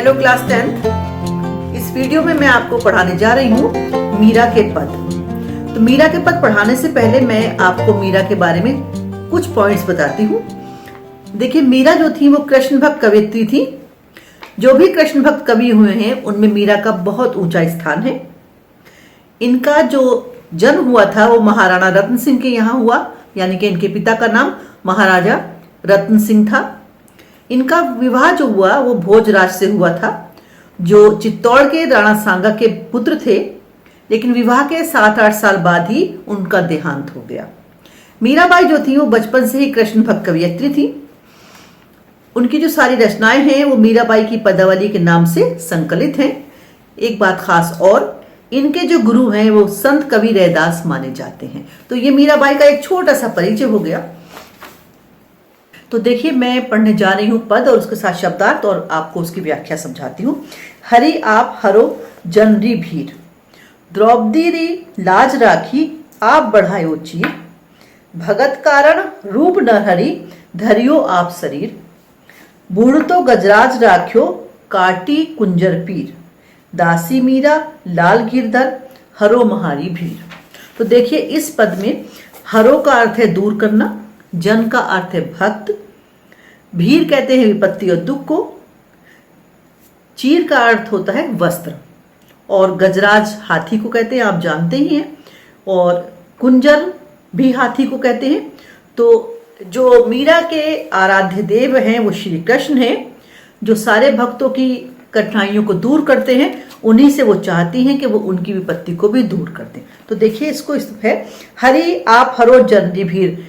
Hello class 10th। इस video में मैं आपको पढ़ाने जा रही हूँ मीरा के पद। तो मीरा के पद पढ़ाने से पहले मैं आपको मीरा के बारे में कुछ पॉइंट्स बताती हूँ। देखिए, मीरा जो थी वो कृष्ण भक्त कवयित्री थी। जो भी कृष्ण भक्त कवि हुए हैं उनमें मीरा का बहुत ऊंचा स्थान है। इनका जो जन्म हुआ था वो महाराणा रत्न सिंह के यहाँ हुआ, यानी कि इनके पिता का नाम महाराजा रत्न सिंह था। इनका विवाह जो हुआ वो भोजराज से हुआ था, जो चित्तौड़ के राणा सांगा के पुत्र थे, लेकिन विवाह के 7-8 साल बाद ही उनका देहांत हो गया। मीराबाई जो थी वो बचपन से ही कृष्ण भक्त कवयित्री थी। उनकी जो सारी रचनाएं हैं वो मीराबाई की पदावली के नाम से संकलित हैं। एक बात खास और, इनके जो गुरु हैं वो संत कवि रैदास माने जाते हैं। तो ये मीराबाई का एक छोटा सा परिचय हो गया। तो देखिए, मैं पढ़ने जा रही हूँ पद और उसके साथ शब्दार्थ और आपको उसकी व्याख्या समझाती हूँ। हरि आप हरो जनरी भीर, द्रौपदी री लाज राखी आप बढ़ायो चीर, भगत कारण रूप न हरि धरियो आप शरीर, बूढ़ तो गजराज राख्यो काटी कुंजर पीर, दासी मीरा लाल गिरधर हरो महारी भीर। तो देखिए, इस पद में हरो का अर्थ है दूर करना, जन का अर्थ है भक्त, भीर कहते हैं विपत्ति और दुख को, चीर का अर्थ होता है वस्त्र, और गजराज हाथी को कहते हैं, आप जानते ही हैं, और कुंजर भी हाथी को कहते हैं। तो जो मीरा के आराध्य देव हैं वो श्री कृष्ण हैं, जो सारे भक्तों की कठिनाइयों को दूर करते हैं। उन्हीं से वो चाहती हैं कि वो उनकी विपत्ति को भी दूर कर दें। तो देखिए, इसको इस है हरि आप हरो जनरी भीर।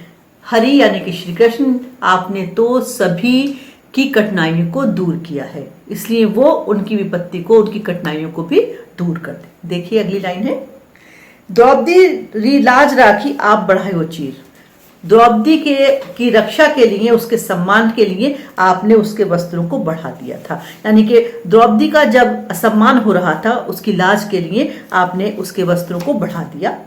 हरि यानी कि श्री कृष्ण, आपने तो सभी की कठिनाइयों को दूर किया है, इसलिए वो उनकी विपत्ति को, उनकी कठिनाइयों को भी दूर कर दे। देखिए अगली लाइन है, द्रौपदी री लाज राखी आप बढ़ायो चीर। द्रौपदी की रक्षा के लिए, उसके सम्मान के लिए आपने उसके वस्त्रों को बढ़ा दिया था। यानी कि द्रौपदी का जब असम्मान हो रहा था, उसकी लाज के लिए आपने उसके वस्त्रों को बढ़ा दिया।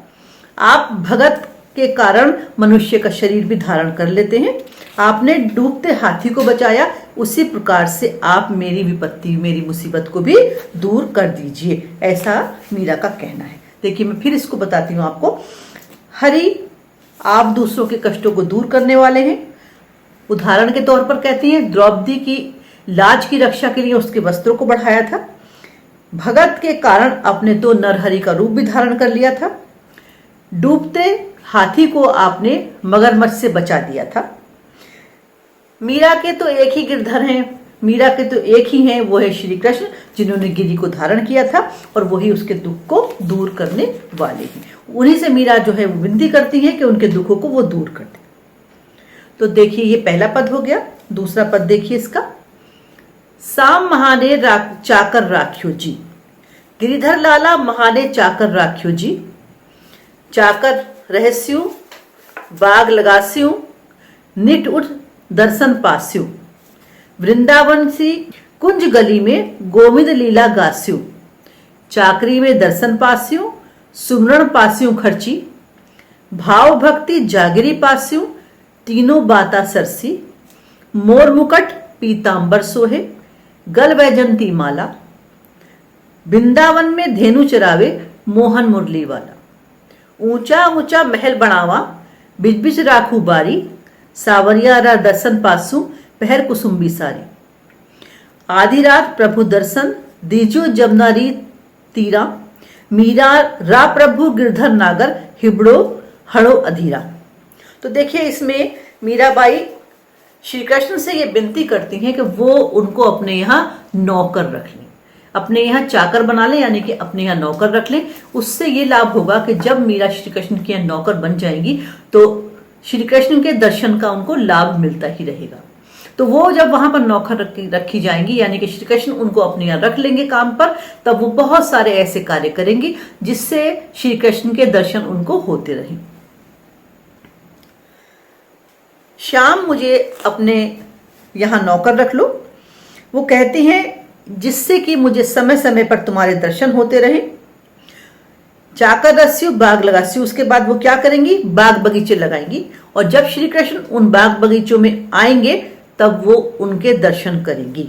आप भगत के कारण मनुष्य का शरीर भी धारण कर लेते हैं। आपने डूबते हाथी को बचाया, उसी प्रकार से आप मेरी विपत्ति, मेरी मुसीबत को भी दूर कर दीजिए, ऐसा मीरा का कहना है। देखिए, मैं फिर इसको बताती हूँ आपको। हरि आप दूसरों के कष्टों को दूर करने वाले हैं। उदाहरण के तौर पर कहती हैं, द्रौपदी की लाज की रक्षा के लिए उसके वस्त्रों को बढ़ाया था। भगत के कारण अपने तो नरहरि का रूप भी धारण कर लिया था। डूबते हाथी को आपने मगरमच्छ से बचा दिया था। मीरा के तो एक ही गिरधर हैं, मीरा के तो एक ही हैं, वो है श्री कृष्ण, जिन्होंने गिरी को धारण किया था, और वही उसके दुख को दूर करने वाले हैं। उन्हीं से मीरा जो है वो विनती करती है कि उनके दुखों को वो दूर कर दे। तो देखिए, ये पहला पद हो गया। दूसरा पद देखिए इसका, साम महाने चाकर राख्यो जी, गिरिधर लाला महाने चाकर राख्यो जी, चाकर रहस्यु बाग लगास्यु, निट उठ दर्शन पास्यु, वृंदावन सी कुंज गली में गोविंद लीला गास्यु, चाकरी में दर्शन पास्यु, सुमरण पास्यु खर्ची, भाव भक्ति जागिरी पास्यु, तीनों बाता सरसी, मोर मुकट पीतांबर सोहे, गल वैजंती माला, वृंदावन में धेनु चरावे मोहन मुरली वाला, ऊंचा ऊंचा महल बनावा बिच बिच राखू बारी, सावरिया रा दर्शन पासू पहर कुसुम्बी सारी, आधी रात प्रभु दर्शन दीजो जमुनारी तीरा, मीरा रा प्रभु गिरधर नागर हिबड़ो हड़ो अधीरा। तो देखिए, इसमें मीराबाई श्री कृष्ण से ये विनती करती हैं कि वो उनको अपने यहाँ नौकर रख लें, अपने यहाँ चाकर बना लें, यानी कि अपने यहाँ नौकर रख लें। उससे ये लाभ होगा कि जब मीरा श्री कृष्ण की यहाँ नौकर बन जाएंगी तो श्री कृष्ण के दर्शन का उनको लाभ मिलता ही रहेगा। तो वो जब वहां पर नौकर रखी जाएंगी, यानी कि श्री कृष्ण उनको अपने यहाँ रख लेंगे काम पर, तब वो बहुत सारे ऐसे कार्य करेंगी जिससे श्री कृष्ण के दर्शन उनको होते रहें। श्याम मुझे अपने यहाँ नौकर रख लो, वो कहती हैं, जिससे कि मुझे समय समय पर तुम्हारे दर्शन होते रहे। चाकर रस्यु बाग लगास्यु, उसके बाद वो क्या करेंगी, बाग बगीचे लगाएंगी, और जब श्री कृष्ण उन बाग बगीचों में आएंगे तब वो उनके दर्शन करेंगी।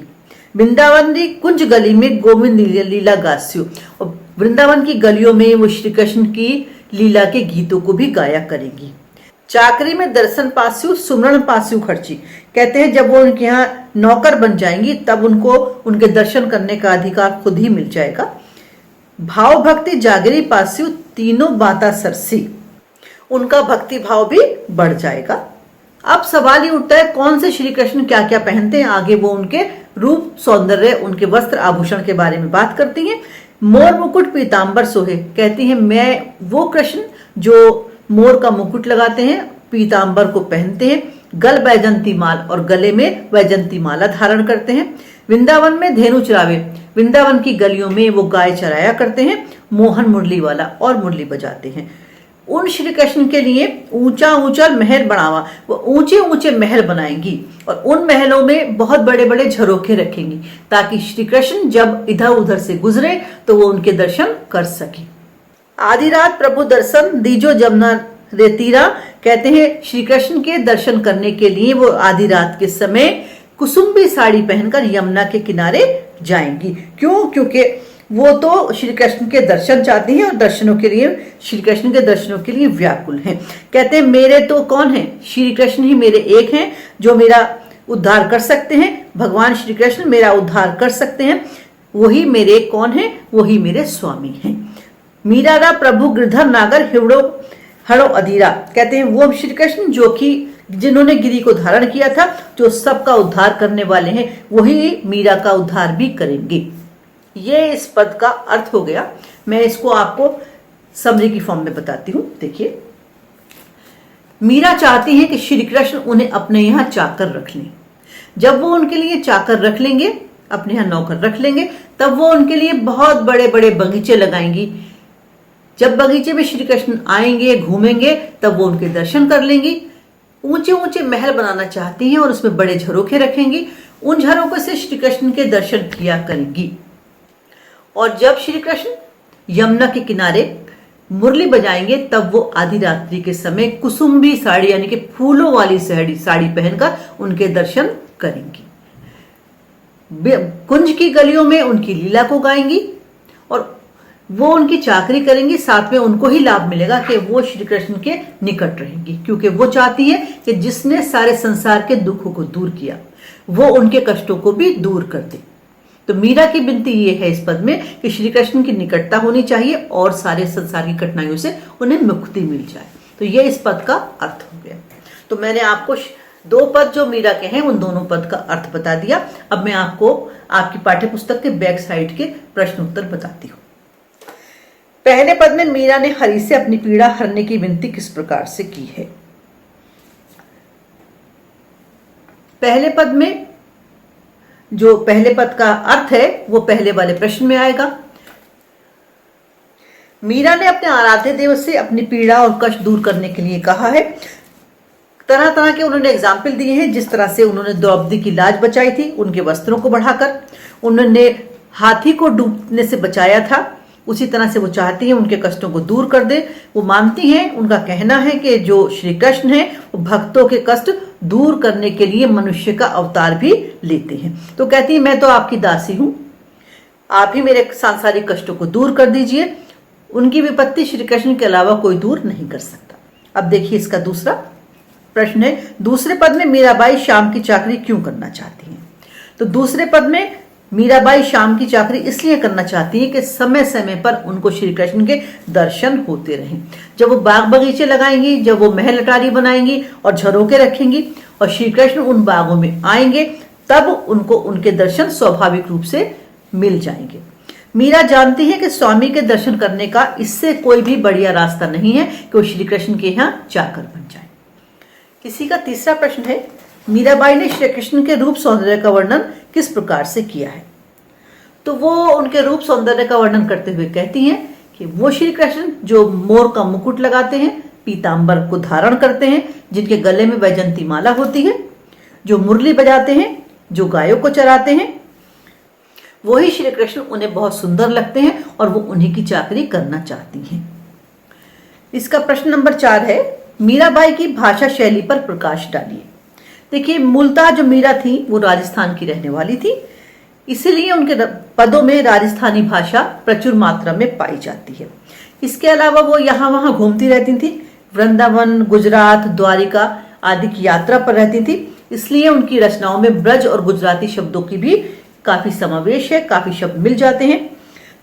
वृंदावन री कुंज गली में गोविंद लीला गास्यु, और वृंदावन की गलियों में वो श्री कृष्ण की लीला के गीतों को भी गाया करेंगी। चाकरी में दर्शन पास्यु सुमरण पास्यु खर्ची, कहते हैं जब वो उनके यहाँ नौकर बन जाएंगी तब उनको उनके दर्शन करने का अधिकार खुद ही मिल जाएगा। भाव भक्ति जागरी पास्यु तीनों बाता सरसी, उनका भक्ति भाव भी बढ़ जाएगा। अब सवाल ये उठता है कौन से श्री कृष्ण क्या क्या पहनते हैं। आगे वो उनके रूप सौंदर्य, उनके वस्त्र आभूषण के बारे में बात करती हैं। मोर मुकुट पीताम्बर सोहे, कहती हैं मैं वो कृष्ण जो मोर का मुकुट लगाते हैं, पीताम्बर को पहनते हैं, गल वैजंती माल और गले में वैजंती माला धारण करते हैं। वृंदावन में धेनु चरावे, वृंदावन की गलियों में वो गाय चराया करते हैं। मोहन मुरली वाला और मुरली बजाते हैं। उन श्री कृष्ण के लिए ऊंचा ऊंचा महल बनावा, वो ऊंचे ऊंचे महल बनाएंगी और उन महलों में बहुत बड़े बड़े झरोखे रखेंगी ताकि श्री कृष्ण जब इधर उधर से गुजरे तो वो उनके दर्शन कर सके। आधी रात प्रभु दर्शन दीजो जमुना रे तीरा, कहते हैं श्री कृष्ण के दर्शन करने के लिए वो आधी रात के समय कुसुम्बी साड़ी पहनकर यमुना के किनारे जाएंगी। क्यों? क्योंकि वो तो श्री कृष्ण के दर्शन चाहती हैं और दर्शनों के लिए, श्री कृष्ण के दर्शनों के लिए व्याकुल हैं। कहते हैं मेरे तो कौन है, श्री कृष्ण ही मेरे एक हैं जो मेरा उद्धार कर सकते हैं। भगवान श्री कृष्ण मेरा उद्धार कर सकते हैं, वही मेरे कौन है, वही मेरे स्वामी हैं। मीरारा प्रभु गिरधर नागर हिवड़ो हड़ो अधीरा, कहते हैं वो श्री कृष्ण जो कि जिन्होंने गिरी को धारण किया था, जो सबका उद्धार करने वाले हैं, वही मीरा का उद्धार भी करेंगे। ये इस पद का अर्थ हो गया। मैं इसको आपको समरी की फॉर्म में बताती हूं। देखिए, मीरा चाहती है कि श्री कृष्ण उन्हें अपने यहां चाकर रख लें। जब वो उनके लिए चाकर रख लेंगे, अपने यहां नौकर रख लेंगे, तब वो उनके लिए बहुत बड़े बड़े बगीचे लगाएंगी। जब बगीचे में श्री कृष्ण आएंगे, घूमेंगे, तब वो उनके दर्शन कर लेंगी। ऊंचे ऊंचे महल बनाना चाहती हैं और उसमें बड़े झरोखे रखेंगी। उन झरोखों से श्री कृष्ण के दर्शन किया करेंगी। और जब श्री कृष्ण यमुना के किनारे मुरली बजाएंगे, तब वो आधी रात्रि के समय कुसुम्बी साड़ी यानी कि फूलों वाली साड़ी पहनकर उनके दर्शन करेंगी। कुंज की गलियों में उनकी लीला को गाएंगी और वो उनकी चाकरी करेंगी। साथ में उनको ही लाभ मिलेगा कि वो श्री कृष्ण के निकट रहेंगी, क्योंकि वो चाहती है कि जिसने सारे संसार के दुखों को दूर किया वो उनके कष्टों को भी दूर कर दे। तो मीरा की विनती ये है इस पद में कि श्री कृष्ण की निकटता होनी चाहिए और सारे संसार की कठिनाइयों से उन्हें मुक्ति मिल जाए। तो ये इस पद का अर्थ हो गया। तो मैंने आपको दो पद जो मीरा के हैं उन दोनों पद का अर्थ बता दिया। अब मैं आपको आपकी पाठ्य पुस्तक के बैक साइड के प्रश्न उत्तर बताती हूँ। पहले पद में मीरा ने हरि से अपनी पीड़ा हरने की विनती किस प्रकार से की है। पहले पद में जो पहले पद का अर्थ है वो पहले वाले प्रश्न में आएगा। मीरा ने अपने आराध्य देव से अपनी पीड़ा और कष्ट दूर करने के लिए कहा है। तरह तरह के उन्होंने एग्जाम्पल दिए हैं। जिस तरह से उन्होंने द्रौपदी की लाज बचाई थी, उनके वस्त्रों को बढ़ाकर, उन्होंने हाथी को डूबने से बचाया था, उसी तरह से वो चाहती हैं उनके कष्टों को दूर कर दे। वो मानती हैं, उनका कहना है कि जो श्री कृष्ण है वो भक्तों के कष्ट दूर करने के लिए मनुष्य का अवतार भी लेते हैं। तो कहती है मैं तो आपकी दासी हूं, आप ही मेरे सांसारिक कष्टों को दूर कर दीजिए। उनकी विपत्ति श्री कृष्ण के अलावा कोई दूर नहीं कर सकता। अब देखिए इसका दूसरा प्रश्न है, दूसरे पद में मीराबाई श्याम की चाकरी क्यों करना चाहती हैं। तो दूसरे पद में मीराबाई श्याम की चाकरी इसलिए करना चाहती है कि समय समय पर उनको श्री कृष्ण के दर्शन होते रहें। जब वो बाग बगीचे लगाएंगी, जब वो महल अटारी बनाएंगी और झरोके रखेंगी और श्री कृष्ण उन बागों में आएंगे, तब उनको उनके दर्शन स्वाभाविक रूप से मिल जाएंगे। मीरा जानती है कि स्वामी के दर्शन करने का इससे कोई भी बढ़िया रास्ता नहीं है कि वो श्री कृष्ण के यहाँ चाकर बन जाए। किसी का तीसरा प्रश्न है, मीराबाई ने श्री कृष्ण के रूप सौंदर्य का वर्णन किस प्रकार से किया है। तो वो उनके रूप सौंदर्य का वर्णन करते हुए कहती हैं कि वो श्री कृष्ण जो मोर का मुकुट लगाते हैं, पीताम्बर को धारण करते हैं, जिनके गले में वैजंती माला होती है, जो मुरली बजाते हैं, जो गायों को चराते हैं, वही श्री कृष्ण उन्हें बहुत सुंदर लगते हैं और वो उन्हीं की चाकरी करना चाहती हैं। इसका प्रश्न नंबर 4 है, मीराबाई की भाषा शैली पर प्रकाश डालिए। देखिए, मूलतः जो मीरा थी वो राजस्थान की रहने वाली थी। इसीलिए उनके पदों में राजस्थानी भाषा प्रचुर मात्रा में पाई जाती है। इसके अलावा वो यहाँ वहां घूमती रहती थी, वृंदावन, गुजरात, द्वारिका आदि की यात्रा पर रहती थी, इसलिए उनकी रचनाओं में ब्रज और गुजराती शब्दों की भी काफी समावेश है, काफी शब्द मिल जाते हैं।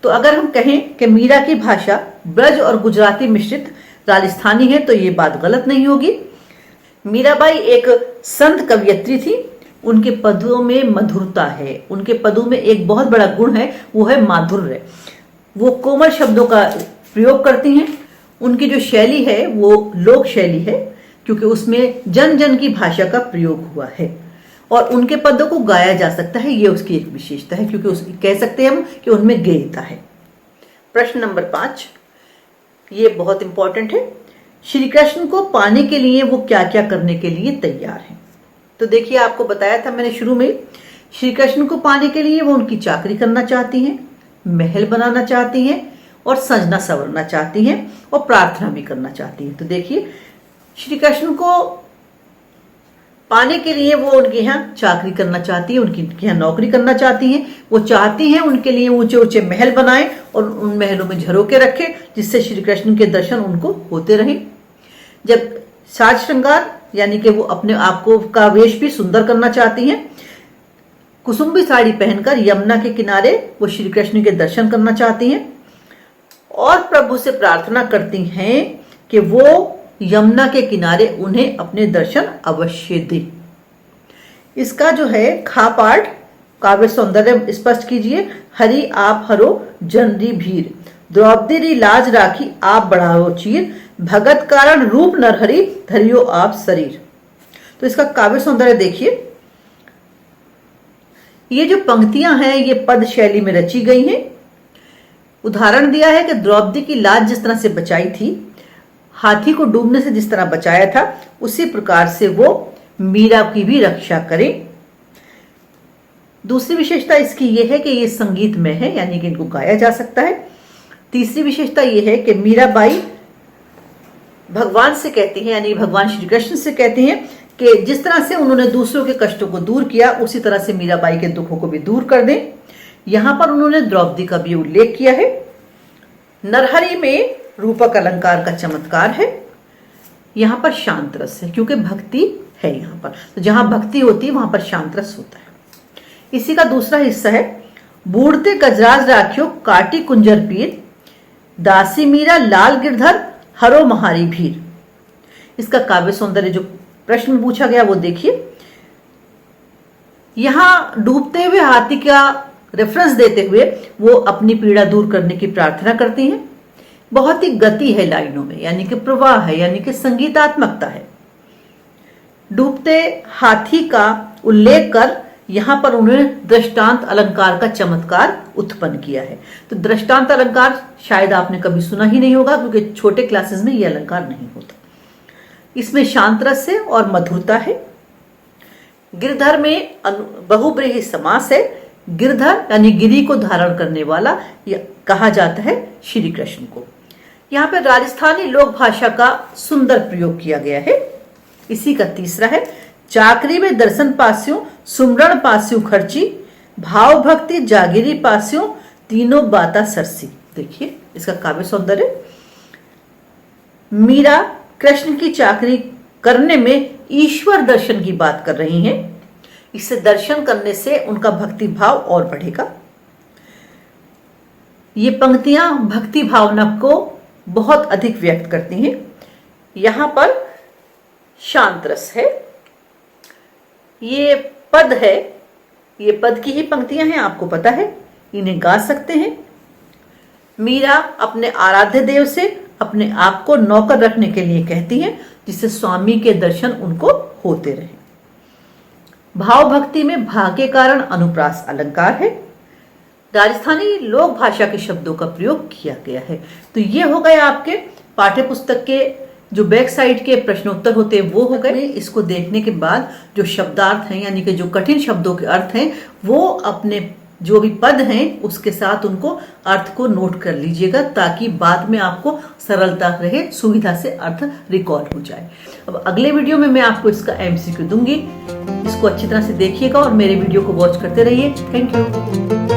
तो अगर हम कहें कि मीरा की भाषा ब्रज और गुजराती मिश्रित राजस्थानी है तो ये बात गलत नहीं होगी। मीराबाई एक संत कवयित्री थी, उनके पदों में मधुरता है, उनके पदों में एक बहुत बड़ा गुण है, वो है माधुर्य। वो कोमल शब्दों का प्रयोग करती हैं। उनकी जो शैली है वो लोक शैली है, क्योंकि उसमें जन जन की भाषा का प्रयोग हुआ है और उनके पदों को गाया जा सकता है, ये उसकी एक विशेषता है, क्योंकि कह सकते हैं हम कि उनमें गेयता है। प्रश्न नंबर 5, ये बहुत इंपॉर्टेंट है। श्री कृष्ण को पाने के लिए वो क्या क्या करने के लिए तैयार हैं? तो देखिए, आपको बताया था मैंने शुरू में, श्री कृष्ण को पाने के लिए वो उनकी चाकरी करना चाहती हैं, महल बनाना चाहती हैं और सजना संवरना चाहती हैं और प्रार्थना भी करना चाहती हैं। तो देखिए, श्री कृष्ण को पाने के लिए वो उनके यहाँ चाकरी करना चाहती है, उनके यहाँ नौकरी करना चाहती हैं। वो चाहती हैं उनके लिए ऊंचे ऊंचे महल बनाए और उन महलों में झरोके रखे, जिससे श्री कृष्ण के दर्शन उनको होते रहे। जब साज श्रृंगार यानी कि वो अपने आप को का वेश भी सुंदर करना चाहती हैं, कुसुम्बी साड़ी पहनकर यमुना के किनारे वो श्री कृष्ण के दर्शन करना चाहती हैं और प्रभु से प्रार्थना करती हैं कि वो यमुना के किनारे उन्हें अपने दर्शन अवश्य दे। इसका जो है खा पाठ काव्य सौंदर्य स्पष्ट कीजिए। हरि आप हरो जनरी भीर, द्रौपदी री लाज राखी आप बढ़ाओ चीर, भगत कारण रूप नरहरि धरियो आप शरीर। तो इसका काव्य सौंदर्य देखिए। ये जो पंक्तियां हैं ये पद शैली में रची गई हैं। उदाहरण दिया है कि द्रौपदी की लाज जिस तरह से बचाई थी, हाथी को डूबने से जिस तरह बचाया था, उसी प्रकार से वो मीरा की भी रक्षा करें। दूसरी विशेषता इसकी यह है कि ये संगीतमय है, यानी कि इनको गाया जा सकता है। तीसरी विशेषता यह है कि मीराबाई भगवान से कहती हैं, यानी भगवान श्री कृष्ण से कहती हैं कि जिस तरह से उन्होंने दूसरों के कष्टों को दूर किया, उसी तरह से मीराबाई के दुखों को भी दूर कर दें। यहां पर उन्होंने द्रौपदी का भी उल्लेख किया है। नरहरि में रूपक अलंकार का चमत्कार है। यहां पर शांत रस है, क्योंकि भक्ति है यहां पर, तो जहां भक्ति होती है वहां पर शांत रस होता है। इसी का दूसरा हिस्सा है, बूढ़ते गजराज राखियो काटी कुंजर पीर, दासी मीरा लाल गिरधर हरो महारी भीर। इसका काव्य सौंदर्य जो प्रश्न में पूछा गया वो देखिए। यहां डूबते हुए हाथी का रेफरेंस देते हुए वो अपनी पीड़ा दूर करने की प्रार्थना करती हैं। बहुत ही गति है लाइनों में, यानी कि प्रवाह है, यानी कि संगीतात्मकता है। डूबते हाथी का उल्लेख कर यहां पर उन्होंने दृष्टांत अलंकार का चमत्कार उत्पन्न किया है। तो दृष्टांत अलंकार शायद आपने कभी सुना ही नहीं होगा, क्योंकि छोटे क्लासेस में यह अलंकार नहीं होता। इसमें शांत रस है और मधुरता है। गिरधर में बहुब्रीहि समास है। गिरधर यानी गिरी को धारण करने वाला कहा जाता है श्री कृष्ण को। यहाँ पे राजस्थानी लोक भाषा का सुंदर प्रयोग किया गया है। इसी का तीसरा है, चाकरी में दर्शन पास्यों सुमरण पास्यों खर्ची, भाव भक्ति जागिरी पास्यों तीनों बाता सरसी। देखिए इसका काव्य सौंदर्य। मीरा कृष्ण की चाकरी करने में ईश्वर दर्शन की बात कर रही हैं। इससे दर्शन करने से उनका भक्ति भाव और बढ़ेगा। ये पंक्तियां भक्ति भावना को बहुत अधिक व्यक्त करती हैं। यहां पर शांत रस है। ये पद है, ये पद की ही पंक्तियां हैं, आपको पता है, इन्हें गा सकते हैं। मीरा अपने आराध्य देव से अपने आप को नौकर रखने के लिए कहती हैं, जिससे स्वामी के दर्शन उनको होते रहे। भाव भक्ति में भा के कारण अनुप्रास अलंकार है। राजस्थानी लोक भाषा के शब्दों का प्रयोग किया गया है। तो ये हो गए आपके पाठ्य पुस्तक के जो बैक साइड के प्रश्नोत्तर होते हैं वो हो गए। इसको देखने के बाद जो शब्दार्थ हैं, यानी कि जो कठिन शब्दों के अर्थ हैं, वो अपने जो भी पद हैं उसके साथ उनको अर्थ को नोट कर लीजिएगा, ताकि बाद में आपको सरलता रहे, सुविधा से अर्थ रिकॉर्ड हो जाए। अब अगले वीडियो में मैं आपको इसका एमसीक्यू दूंगी, इसको अच्छी तरह से देखिएगा और मेरे वीडियो को वॉच करते रहिए। Thank you.